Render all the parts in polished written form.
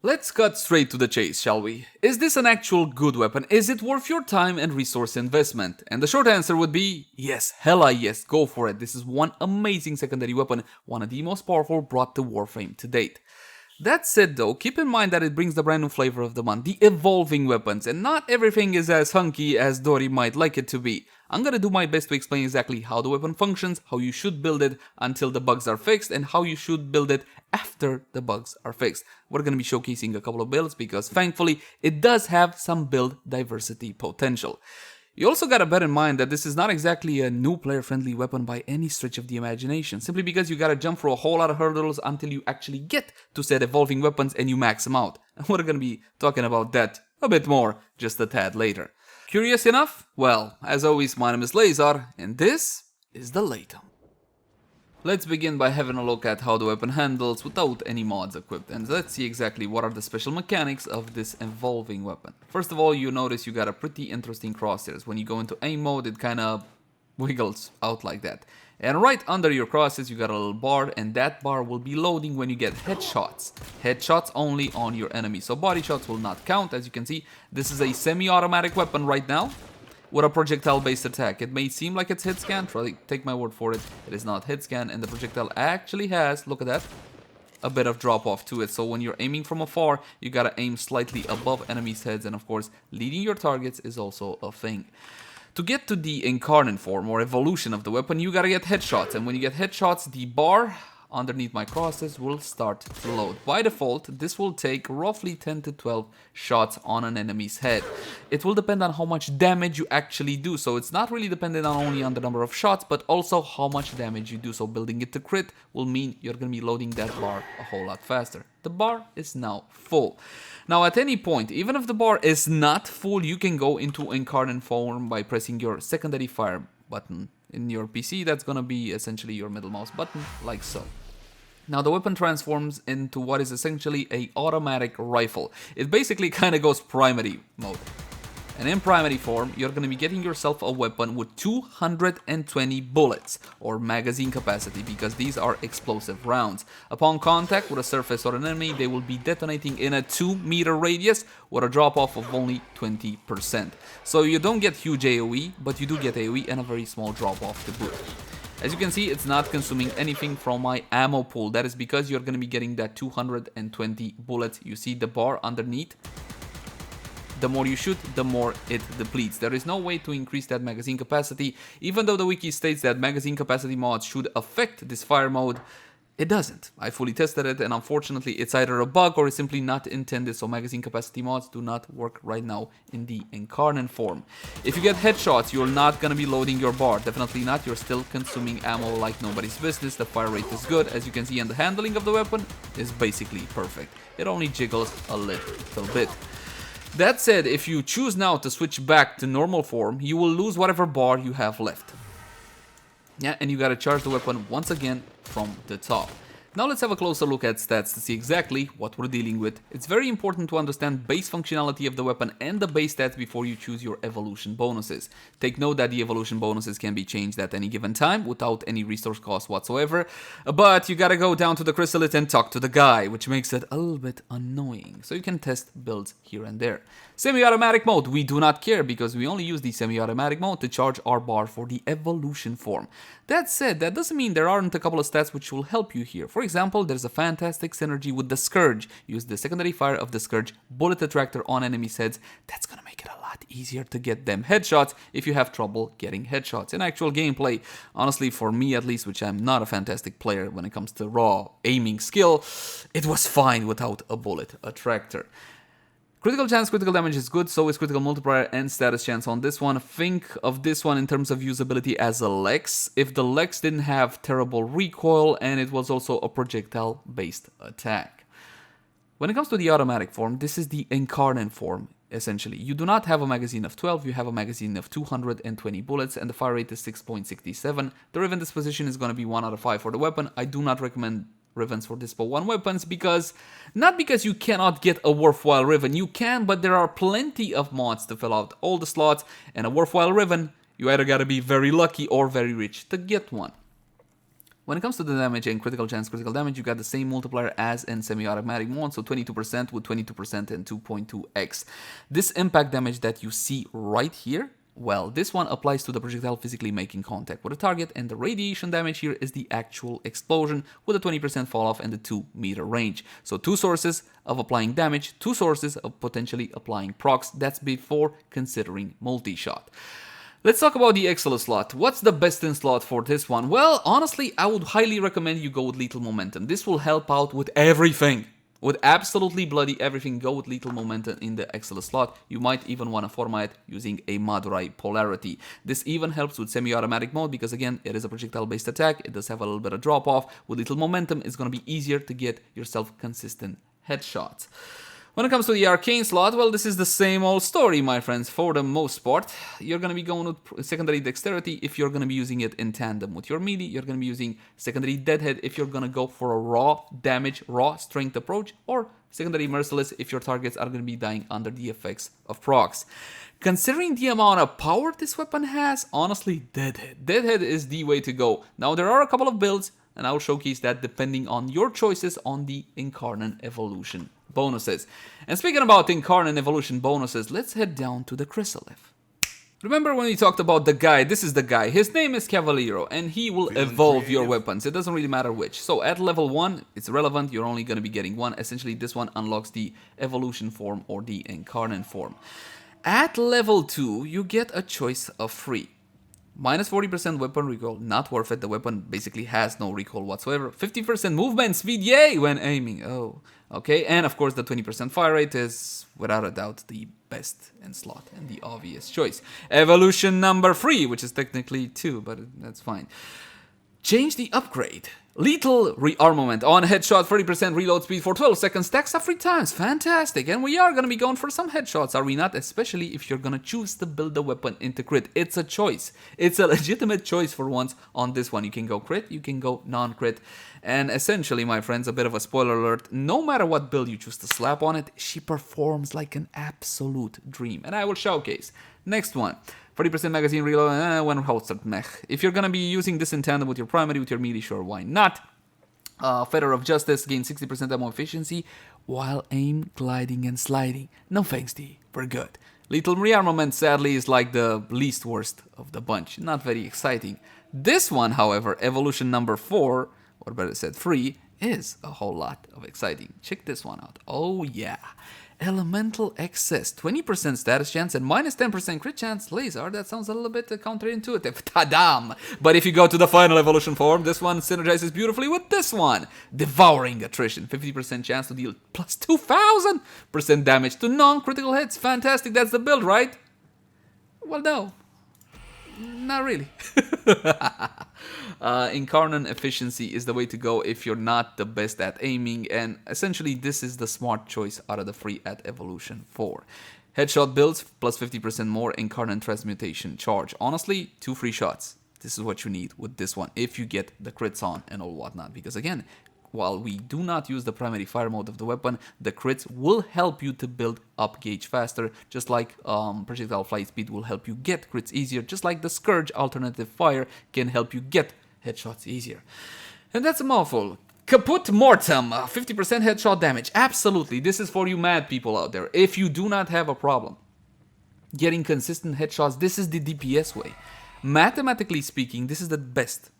Let's cut straight to the chase, shall we? Is this an actual good weapon? Is it worth your time and resource investment? And the short answer would be yes, hella yes, go for it. This is one amazing secondary weapon, one of the most powerful brought to Warframe to date. That said though, keep in mind that it brings the brand new flavor of the month, the evolving weapons, and not everything is as hunky as Dory might like it to be. I'm gonna do my best to explain exactly how the weapon functions, how you should build it until the bugs are fixed, and how you should build it after the bugs are fixed. We're gonna be showcasing a couple of builds because thankfully it does have some build diversity potential. You also gotta bear in mind that this is not exactly a new player-friendly weapon by any stretch of the imagination, simply because you gotta jump through a whole lot of hurdles until you actually get to said evolving weapons and you max them out. And we're gonna be talking about that a bit more just a tad later. Curious enough? Well, as always, my name is Leyzar, and this is the Laetum. Let's begin by having a look at how the weapon handles without any mods equipped, and let's see exactly what are the special mechanics of this evolving weapon. First of all, you notice you got a pretty interesting crosshairs. When you go into aim mode, it kinda wiggles out like that. And right under your crosshairs, you got a little bar, and that bar will be loading when you get headshots. Headshots only on your enemy, so body shots will not count. As you can see, this is a semi-automatic weapon right now, with a projectile-based attack. It may seem like it's hit scan, take my word for it, it is not hit scan, and the projectile actually has, look at that, a bit of drop off to it. So when you're aiming from afar, you gotta aim slightly above enemies' heads, and of course, leading your targets is also a thing. To get to the Incarnon form or evolution of the weapon, you gotta get headshots, and when you get headshots, the bar underneath my crosses will start to load. By default, this will take roughly 10 to 12 shots on an enemy's head. It will depend on how much damage you actually do, so it's not really dependent on only on the number of shots, but also how much damage you do. So building it to crit will mean you're gonna be loading that bar a whole lot faster. The bar is now full. Now at any point, even if the bar is not full, you can go into Incarnon form by pressing your secondary fire button. In your PC, that's gonna be essentially your middle mouse button, like so. Now the weapon transforms into what is essentially a automatic rifle. It basically kind of goes primary mode. And in primary form, you're going to be getting yourself a weapon with 220 bullets, or magazine capacity, because these are explosive rounds. Upon contact with a surface or an enemy, they will be detonating in a 2-meter radius with a drop-off of only 20%. So you don't get huge AoE, but you do get AoE and a very small drop-off to boot. As you can see, it's not consuming anything from my ammo pool. That is because you're going to be getting that 220 bullets. You see the bar underneath? The more you shoot, the more it depletes. There is no way to increase that magazine capacity. Even though the wiki states that magazine capacity mods should affect this fire mode, it doesn't. I fully tested it, and unfortunately it's either a bug or it's simply not intended, so magazine capacity mods do not work right now in the Incarnon form. If you get headshots, you're not gonna be loading your bar. Definitely not. You're still consuming ammo like nobody's business. The fire rate is good, as you can see, and the handling of the weapon is basically perfect. It only jiggles a little bit. That said, if you choose now to switch back to normal form, you will lose whatever bar you have left. Yeah, and you gotta charge the weapon once again from the top. Now let's have a closer look at stats to see exactly what we're dealing with. It's very important to understand base functionality of the weapon and the base stats before you choose your evolution bonuses. Take note that the evolution bonuses can be changed at any given time without any resource cost whatsoever, but you gotta go down to the chrysalis and talk to the guy, which makes it a little bit annoying. So you can test builds here and there. Semi-automatic mode, we do not care because we only use the semi-automatic mode to charge our bar for the evolution form. That said, that doesn't mean there aren't a couple of stats which will help you here. For example, there's a fantastic synergy with the Scourge. Use the secondary fire of the Scourge bullet attractor on enemies' heads. That's gonna make it a lot easier to get them headshots if you have trouble getting headshots. In actual gameplay, honestly, for me at least, which I'm not a fantastic player when it comes to raw aiming skill, it was fine without a bullet attractor. Critical chance, critical damage is good, so is critical multiplier and status chance on this one. Think of this one in terms of usability as a Lex. If the Lex didn't have terrible recoil and it was also a projectile-based attack. When it comes to the automatic form, this is the Incarnon form, essentially. You do not have a magazine of 12, you have a magazine of 220 bullets, and the fire rate is 6.67. The Riven disposition is going to be 1 out of 5 for the weapon. I do not recommend Rivens for Dispo 1 weapons because, not because you cannot get a worthwhile Riven, you can, but there are plenty of mods to fill out all the slots, and a worthwhile Riven, you either gotta be very lucky or very rich to get one. When it comes to the damage and critical chance, critical damage, you got the same multiplier as in semi-automatic mode, so 22% with 22% and 2.2x. This impact damage that you see right here, well, this one applies to the projectile physically making contact with a target, and the radiation damage here is the actual explosion with a 20% fall off and the 2-meter range. So 2 sources of applying damage, 2 sources of potentially applying procs. That's before considering multi-shot. Let's talk about the Excellent slot. What's the best in slot for this one? Well, honestly, I would highly recommend you go with Lethal Momentum. This will help out with everything. With absolutely bloody everything, go with Lethal Momentum in the Excellent slot. You might even want to format it using a Madurai polarity. This even helps with semi-automatic mode because, again, it is a projectile-based attack. It does have a little bit of drop-off. With Lethal Momentum, it's going to be easier to get yourself consistent headshots. When it comes to the Arcane slot, well, this is the same old story, my friends. For the most part, you're going to be going with secondary Dexterity if you're going to be using it in tandem with your melee. You're going to be using secondary Deadhead if you're going to go for a raw damage, raw strength approach, or secondary Merciless if your targets are going to be dying under the effects of procs. Considering the amount of power this weapon has, honestly, Deadhead. Deadhead is the way to go. Now, there are a couple of builds, and I'll showcase that depending on your choices on the Incarnon Evolution bonuses. And speaking about Incarnon Evolution bonuses, let's head down to the Chrysalith. Remember when we talked about the guy? This is the guy. His name is Cavaliero, and he will evolve your weapons. It doesn't really matter which. So at level 1, it's relevant. You're only going to be getting one. Essentially, this one unlocks the Evolution form or the Incarnon form. At level 2, you get a choice of 3. Minus 40% weapon recoil, not worth it. The weapon basically has no recoil whatsoever. 50% movement speed, yay, when aiming. Oh, okay. And of course, the 20% fire rate is, without a doubt, the best in slot and the obvious choice. Evolution number 3, which is technically 2, but that's fine. Change the upgrade. Lethal rearmament on headshot, 30% reload speed for 12 seconds, stacks up 3 times. Fantastic. And we are going to be going for some headshots, are we not? Especially if you're going to choose to build the weapon into crit. It's a choice. It's a legitimate choice for once on this one. You can go crit, you can go non-crit. And essentially, my friends, a bit of a spoiler alert, no matter what build you choose to slap on it, she performs like an absolute dream. And I will showcase. Next one. 40% magazine reload, when holstered mech. If you're gonna be using this in tandem with your primary, with your melee, sure, why not? Feather of Justice, gain 60% ammo efficiency while aim, gliding, and sliding. No thanks, D. We're good. Lethal rearmament, sadly, is like the least worst of the bunch. Not very exciting. This one, however, evolution number 4, or better said 3, is a whole lot of exciting. Check this one out. Oh, yeah. Elemental Excess, 20% status chance and minus 10% crit chance. Laser, that sounds a little bit counterintuitive. Tadam! But if you go to the final evolution form, this one synergizes beautifully with this one. Devouring Attrition, 50% chance to deal plus 2000% damage to non-critical hits. Fantastic, that's the build, right? Well, no. Not really. Incarnon Efficiency is the way to go if you're not the best at aiming, and essentially this is the smart choice out of the 3 at Evolution 4. Headshot builds plus 50% more Incarnon Transmutation charge. Honestly, 2 free shots. This is what you need with this one if you get the crits on and all whatnot, because again, while we do not use the primary fire mode of the weapon, the crits will help you to build up gauge faster, just like projectile flight speed will help you get crits easier, just like the Scourge alternative fire can help you get headshots easier. And that's a mouthful. Kaput Mortem, 50% headshot damage. Absolutely, this is for you mad people out there. If you do not have a problem getting consistent headshots, this is the DPS way. Mathematically speaking, this is the best.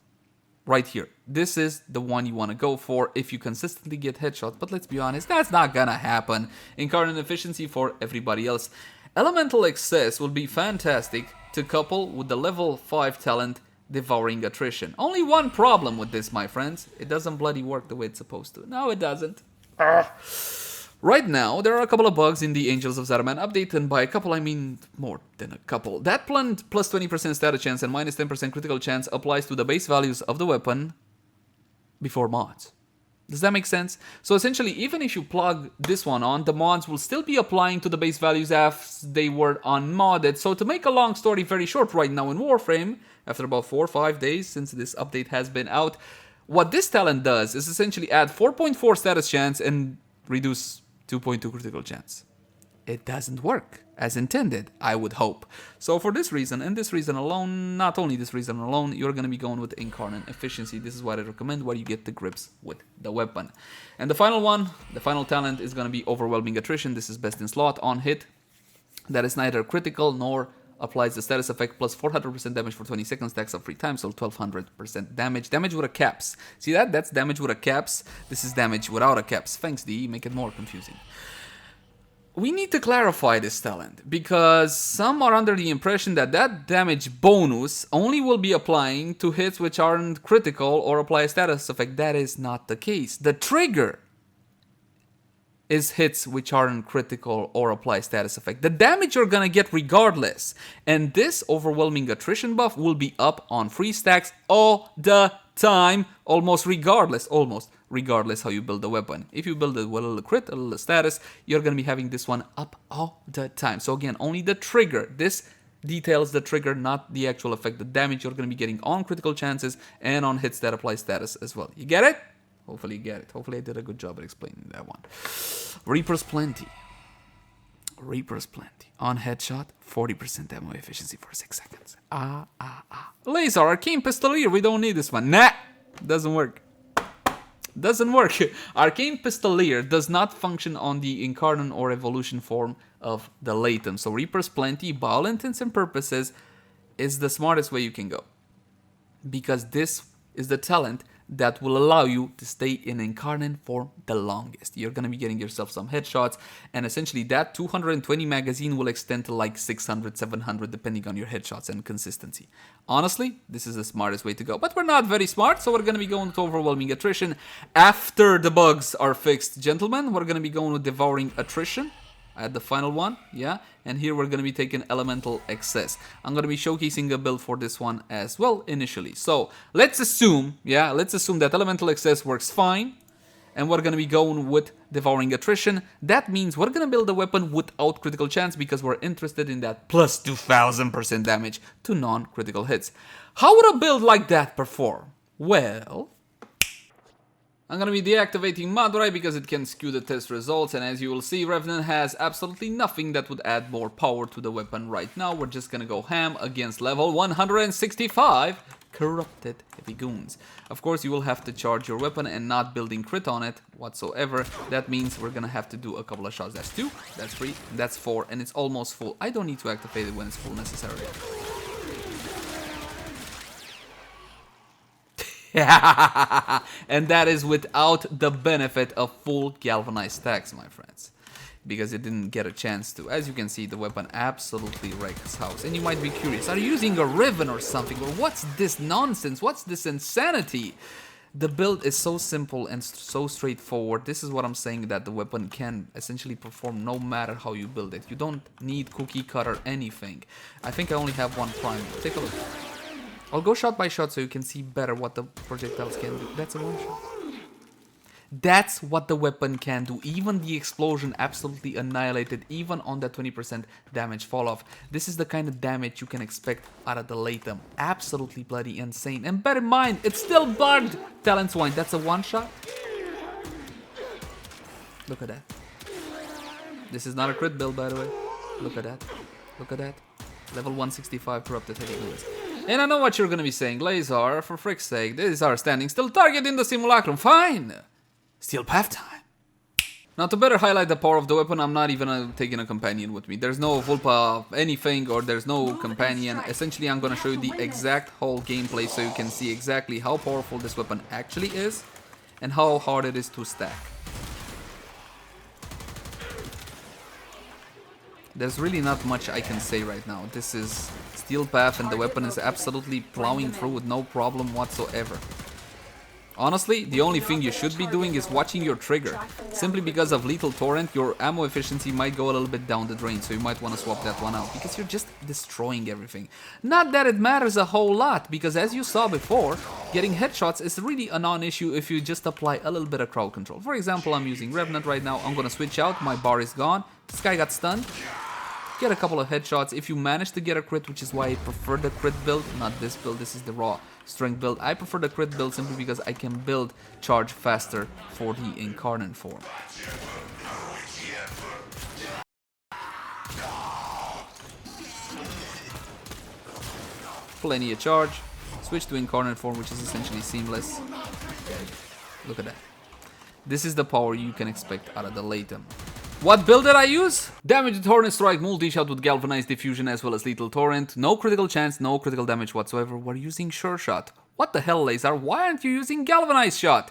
Right here. This is the one you want to go for if you consistently get headshots. But let's be honest, that's not gonna happen. Incarnon Efficiency for everybody else. Elemental Excess will be fantastic to couple with the level 5 talent Devouring Attrition. Only one problem with this, my friends. It doesn't bloody work the way it's supposed to. No, it doesn't. Right now, there are a couple of bugs in the Angels of Zaraman update, and by a couple I mean more than a couple. That plant plus 20% status chance and minus 10% critical chance applies to the base values of the weapon before mods. Does that make sense? So essentially, even if you plug this one on, the mods will still be applying to the base values as they were unmodded. So to make a long story very short right now in Warframe, after about 4 or 5 days since this update has been out, what this talent does is essentially add 4.4 status chance and reduce 2.2 critical chance. it doesn't work as intended, I would hope. So for this reason, and this reason alone, not only this reason alone, you're going to be going with Incarnon Efficiency. This is what I recommend, where you get the grips with the weapon. And the final one, the final talent is going to be Overwhelming Attrition. This is best in slot on hit. That is neither critical nor applies the status effect plus 400% damage for 20 seconds, stacks up 3 times, so 1200% damage. Damage with a caps. See that? That's damage with a caps. This is damage without a caps. Thanks, D. Make it more confusing. We need to clarify this talent, because some are under the impression that that damage bonus only will be applying to hits which aren't critical or apply a status effect. That is not the case. The trigger is hits which aren't critical or apply status effect. The damage you're gonna get regardless. And this Overwhelming Attrition buff will be up on free stacks all the time, almost regardless how you build the weapon. If you build it with a little crit, a little status, you're gonna be having this one up all the time. So again, only the trigger. This details the trigger, not the actual effect. The damage you're gonna be getting on critical chances and on hits that apply status as well. You get it? Hopefully you get it. Hopefully I did a good job at explaining that one. Reaper's Plenty. Reaper's Plenty. On headshot, 40% ammo efficiency for 6 seconds. Laser Arcane Pistolier. We don't need this one. Nah. Doesn't work. Doesn't work. Arcane Pistolier does not function on the Incarnon or Evolution form of the Laetum. So Reaper's Plenty, by all intents and purposes, is the smartest way you can go. Because this is the talent that will allow you to stay in Incarnon for the longest. You're going to be getting yourself some headshots, and essentially that 220 magazine will extend to like 600, 700 depending on your headshots and consistency. Honestly, this is the smartest way to go, but we're not very smart, so we're going to be going with Overwhelming Attrition. After the bugs are fixed, gentlemen, we're going to be going with Devouring Attrition at the final one, yeah, and here we're going to be taking Elemental Excess. I'm going to be showcasing a build for this one as well initially. So let's assume that Elemental Excess works fine, and we're going to be going with Devouring Attrition. That means we're going to build a weapon without critical chance because we're interested in that plus 2000% damage to non-critical hits. How would a build like that perform? Well, I'm going to be deactivating Madurai because it can skew the test results, and as you will see, Revenant has absolutely nothing that would add more power to the weapon right now. We're just going to go ham against level 165 Corrupted Heavy Goons. Of course, you will have to charge your weapon and not building crit on it whatsoever. That means we're going to have to do a couple of shots. That's 2, that's 3, that's 4, and it's almost full. I don't need to activate it when it's full necessarily. And that is without the benefit of full galvanized stacks, my friends, because it didn't get a chance to. As you can see, the weapon absolutely wrecks house. And you might be curious, are you using a Riven or something? Or what's this nonsense? What's this insanity? The build is so simple and so straightforward. This is what I'm saying, that the weapon can essentially perform no matter how you build it. You don't need cookie cutter anything. I think I only have one prime. Take a look. I'll go shot by shot so you can see better what the projectiles can do. That's a one shot. That's what the weapon can do. Even the explosion absolutely annihilated, even on that 20% damage fall off. This is the kind of damage you can expect out of the Laetum. Absolutely bloody insane. And bear in mind, it's still bugged. Talent Swine, that's a one shot. Look at that. This is not a crit build, by the way. Look at that. Look at that. Level 165 Corrupted Heavy Goons. And I know what you're gonna be saying, Laser, for frick's sake, this is our standing still target in the simulacrum. Fine! Steel path time. Now, to better highlight the power of the weapon, I'm not even taking a companion with me. There's no Vulpa anything, or there's no companion. Essentially, I'm gonna show you the exact whole gameplay so you can see exactly how powerful this weapon actually is and how hard it is to stack. There's really not much I can say right now. This is Steel Path and the weapon is absolutely plowing through with no problem whatsoever. Honestly, the only thing you should be doing is watching your trigger. Simply because of Lethal Torrent, your ammo efficiency might go a little bit down the drain, so you might want to swap that one out, because you're just destroying everything. Not that it matters a whole lot, because as you saw before, getting headshots is really a non-issue if you just apply a little bit of crowd control. For example, I'm using Revenant right now. I'm gonna switch out, my bar is gone. This guy got stunned. Get a couple of headshots. If you manage to get a crit, which is why I prefer the crit build, not this build, this is the raw strength build. I prefer the crit build simply because I can build charge faster for the Incarnon form. plenty of charge. Switch to Incarnon form, which is essentially seamless. Look at that. This is the power you can expect out of the Laetum. What build did I use? Damage with Hornet Strike, multi-shot with Galvanized Diffusion as well as Lethal Torrent. No critical chance, no critical damage whatsoever. We're using Sure Shot. What the hell, Lazar? Why aren't you using Galvanized Shot?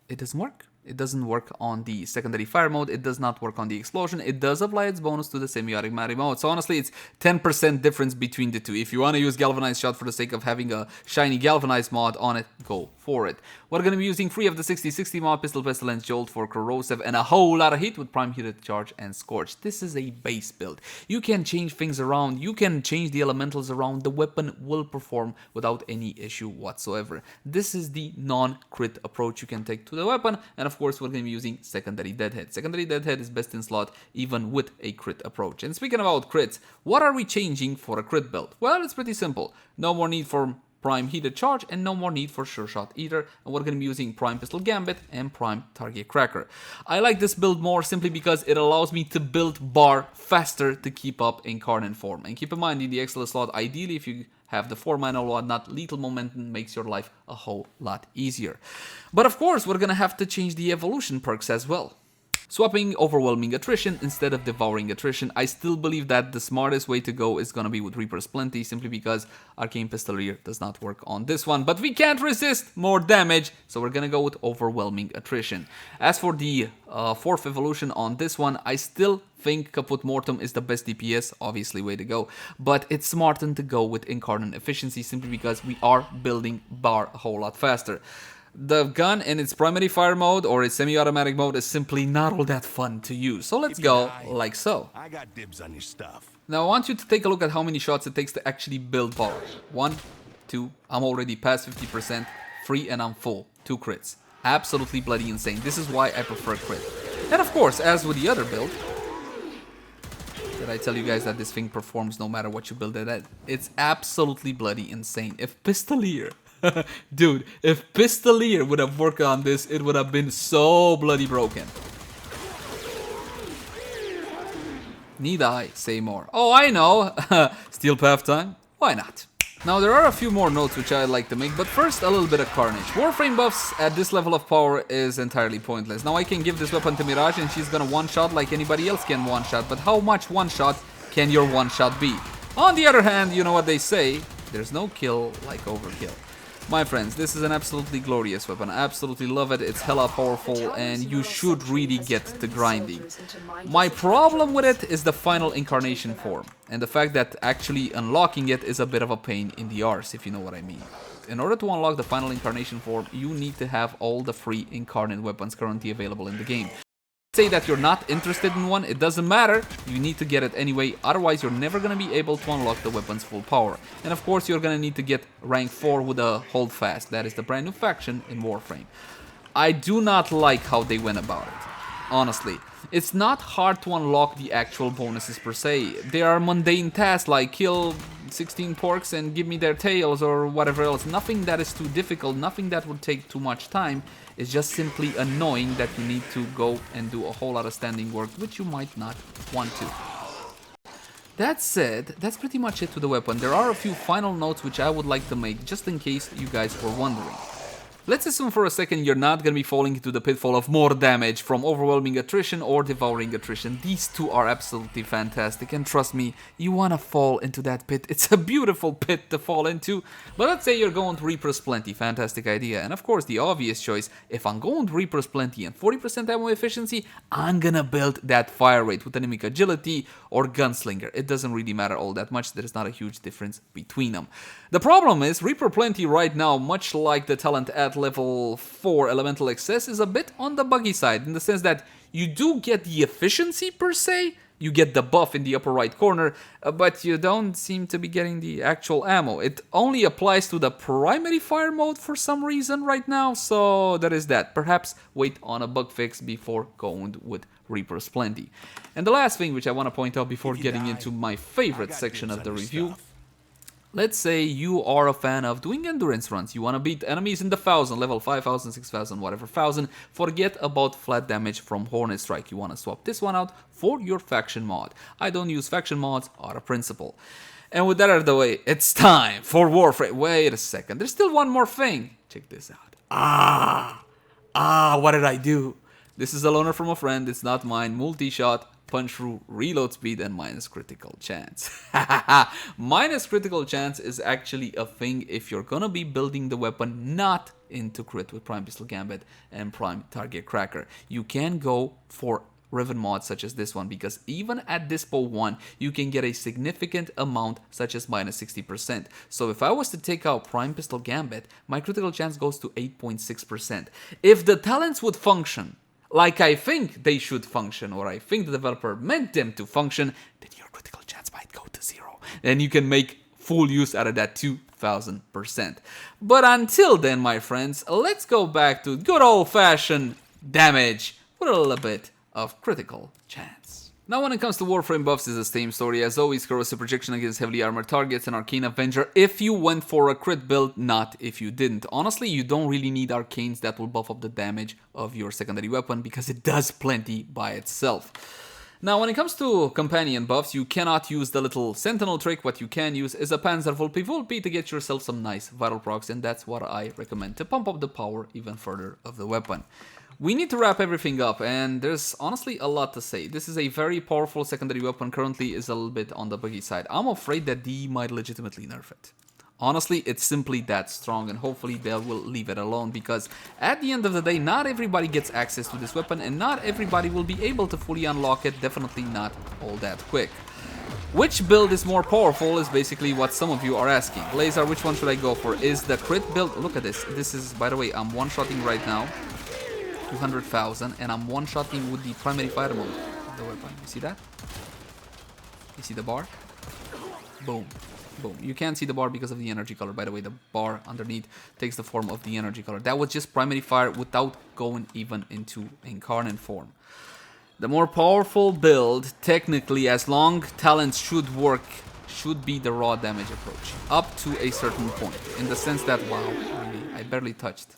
It doesn't work. It doesn't work on the secondary fire mode. It does not work on the explosion. It does apply its bonus to the semi-automatic mode. So honestly, it's 10% difference between the two. If you want to use Galvanized Shot for the sake of having a shiny Galvanized mod on it, go for it. We're going to be using 3 of the 60/60 mod, Pistol Pestilence, Jolt for Corrosive, and a whole lot of heat with Prime Heated Charge and Scorch. This is a base build. You can change things around. You can change the elementals around. The weapon will perform without any issue whatsoever. This is the non-crit approach you can take to the weapon, and of course we're going to be using Secondary Deadhead. Secondary Deadhead is best in slot even with a crit approach. And speaking about crits, what are we changing for a crit build? Well, it's pretty simple. No more need for Prime Heated Charge and no more need for Sure Shot either, and we're going to be using Prime Pistol Gambit and Prime Target Cracker. I like this build more simply because it allows me to build bar faster to keep up Incarnon form. And keep in mind, in the XL slot, ideally if you have the 4-mana or whatnot, Lethal Momentum makes your life a whole lot easier. But of course, we're going to have to change the evolution perks as well. Swapping Overwhelming Attrition instead of Devouring Attrition. I still believe that the smartest way to go is gonna be with Reaper's Plenty, simply because Arcane Pistolier does not work on this one. But we can't resist more damage, so we're gonna go with Overwhelming Attrition. As for the 4th evolution on this one, I still think Kaput Mortem is the best DPS, obviously way to go. But it's smarter to go with Incarnon Efficiency, simply because we are building bar a whole lot faster. The gun in its primary fire mode or its semi-automatic mode is simply not all that fun to use. So let's go like so. I got dibs on your stuff. Now I want you to take a look at how many shots it takes to actually build power. 1, 2, I'm already past 50%, 3 and I'm full. 2 crits. Absolutely bloody insane. This is why I prefer crit. And of course, as with the other build, did I tell you guys that this thing performs no matter what you build it at? It's absolutely bloody insane. If Pistolier... Dude, if Pistolier would have worked on this, it would have been so bloody broken. Need I say more? Oh, I know! Steel Path time? Why not? Now, there are a few more notes which I'd like to make, but first, a little bit of carnage. Warframe buffs at this level of power is entirely pointless. Now, I can give this weapon to Mirage and she's gonna one-shot like anybody else can one-shot, but how much one-shot can your one-shot be? On the other hand, you know what they say, there's no kill like overkill. My friends, this is an absolutely glorious weapon. I absolutely love it. It's hella powerful and you should really get to grinding. My problem with it is the final incarnation form and the fact that actually unlocking it is a bit of a pain in the arse, if you know what I mean. In order to unlock the final incarnation form, you need to have all the free incarnate weapons currently available in the game. Say that you're not interested in one, it doesn't matter, you need to get it anyway, otherwise you're never gonna be able to unlock the weapon's full power. And of course you're gonna need to get rank 4 with a Hold Fast, that is the brand new faction in Warframe. I do not like how they went about it, honestly. It's not hard to unlock the actual bonuses per se. They are mundane tasks like kill 16 porks and give me their tails or whatever else. Nothing that is too difficult, nothing that would take too much time. It's just simply annoying that you need to go and do a whole lot of standing work, which you might not want to. That said, that's pretty much it to the weapon. There are a few final notes which I would like to make just in case you guys were wondering. Let's assume for a second you're not going to be falling into the pitfall of more damage from Overwhelming Attrition or Devouring Attrition. These two are absolutely fantastic, and trust me, you want to fall into that pit. It's a beautiful pit to fall into. But let's say you're going to Reaper's Plenty, fantastic idea. And of course, the obvious choice, if I'm going to Reaper's Plenty and 40% ammo efficiency, I'm gonna build that fire rate with Anemic Agility or Gunslinger. It doesn't really matter all that much, there's not a huge difference between them. The problem is, Reaper Plenty right now, much like the talent at level 4 Elemental Excess, is a bit on the buggy side, in the sense that you do get the efficiency per se, you get the buff in the upper right corner, but you don't seem to be getting the actual ammo. It only applies to the primary fire mode for some reason right now, so there is that. Perhaps wait on a bug fix before going with Reaper's Plenty. And the last thing which I want to point out before getting into my favorite section of the review, let's say you are a fan of doing endurance runs. You want to beat enemies in the 1000, level 5000, 6000, whatever 1000. Forget about flat damage from Hornet Strike. You want to swap this one out for your faction mod. I don't use faction mods out of principle. And with that out of the way, it's time for Warframe. Wait a second, there's still one more thing. Check this out. What did I do? This is a loaner from a friend, it's not mine. Multi-shot, punch through, reload speed, and minus critical chance. Minus critical chance is actually a thing if you're gonna be building the weapon not into crit with Prime Pistol Gambit and Prime Target Cracker. You can go for Riven mods such as this one, because even at Dispo 1 you can get a significant amount such as minus 60%. So if I was to take out Prime Pistol Gambit, my critical chance goes to 8.6%. If the talents would function like I think they should function, or I think the developer meant them to function, then your critical chance might go to 0. Then you can make full use out of that 2000%. But until then, my friends, let's go back to good old-fashioned damage with a little bit of critical chance. Now when it comes to Warframe buffs, it's the same story as always. Corrosive projection against heavily armored targets and Arcane Avenger if you went for a crit build, not if you didn't. Honestly, you don't really need arcanes that will buff up the damage of your secondary weapon, because it does plenty by itself. Now when it comes to companion buffs, you cannot use the little sentinel trick. What you can use is a Panzer Vulpi to get yourself some nice vital procs, and that's what I recommend to pump up the power even further of the weapon. We need to wrap everything up, and there's honestly a lot to say. This is a very powerful secondary weapon, currently is a little bit on the buggy side. I'm afraid that DE might legitimately nerf it. Honestly, it's simply that strong, and hopefully they will leave it alone, because at the end of the day, not everybody gets access to this weapon, and not everybody will be able to fully unlock it, definitely not all that quick. Which build is more powerful is basically what some of you are asking. Laser, which one should I go for? Is the crit build... Look at this. This is, by the way, I'm one-shotting right now. 200,000, and I'm one-shotting with the primary fire mode of the weapon. You see that? You see the bar? Boom. Boom. You can't see the bar because of the energy color. By the way, the bar underneath takes the form of the energy color. That was just primary fire without going even into Incarnon form. The more powerful build, technically, as long talents should work, should be the raw damage approach. Up to a certain point. In the sense that, wow, really, I barely touched.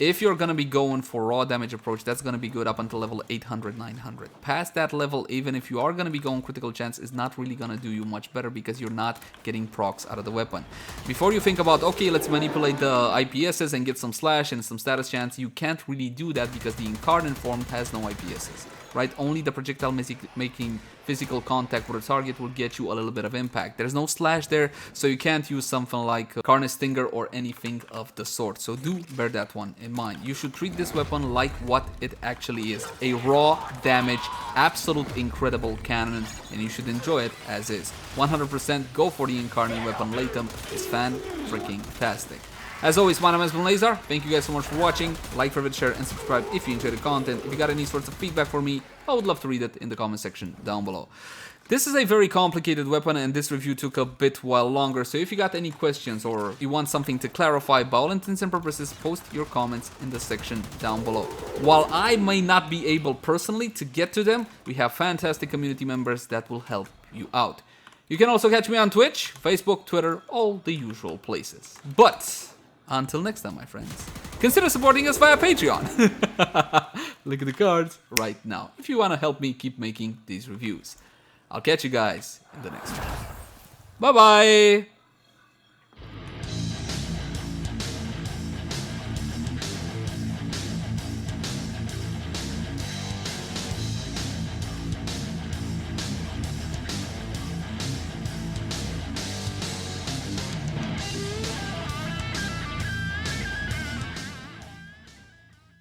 If you're gonna be going for raw damage approach, that's gonna be good up until level 800, 900. Past that level, even if you are gonna be going critical chance, is not really gonna do you much better, because you're not getting procs out of the weapon. Before you think about, okay, let's manipulate the IPSs and get some slash and some status chance, you can't really do that because the Incarnon form has no IPSs, right? Only the projectile making physical contact with a target will get you a little bit of impact. There's no slash there, so you can't use something like Carnage Stinger or anything of the sort. So do bear that one in mind. You should treat this weapon like what it actually is. A raw damage, absolute incredible cannon, and you should enjoy it as is. 100% go for the Incarnon weapon. Laetum is fan-freaking-tastic. As always, my name has been Laser. Thank you guys so much for watching. Like, favorite, share, and subscribe if you enjoyed the content. If you got any sorts of feedback for me, I would love to read it in the comment section down below. This is a very complicated weapon, and this review took a bit while longer, so if you got any questions or you want something to clarify, by all intents and purposes, post your comments in the section down below. While I may not be able personally to get to them, we have fantastic community members that will help you out. You can also catch me on Twitch, Facebook, Twitter, all the usual places. But until next time, my friends, consider supporting us via Patreon. Look at the cards right now if you want to help me keep making these reviews. I'll catch you guys in the next one. Bye-bye!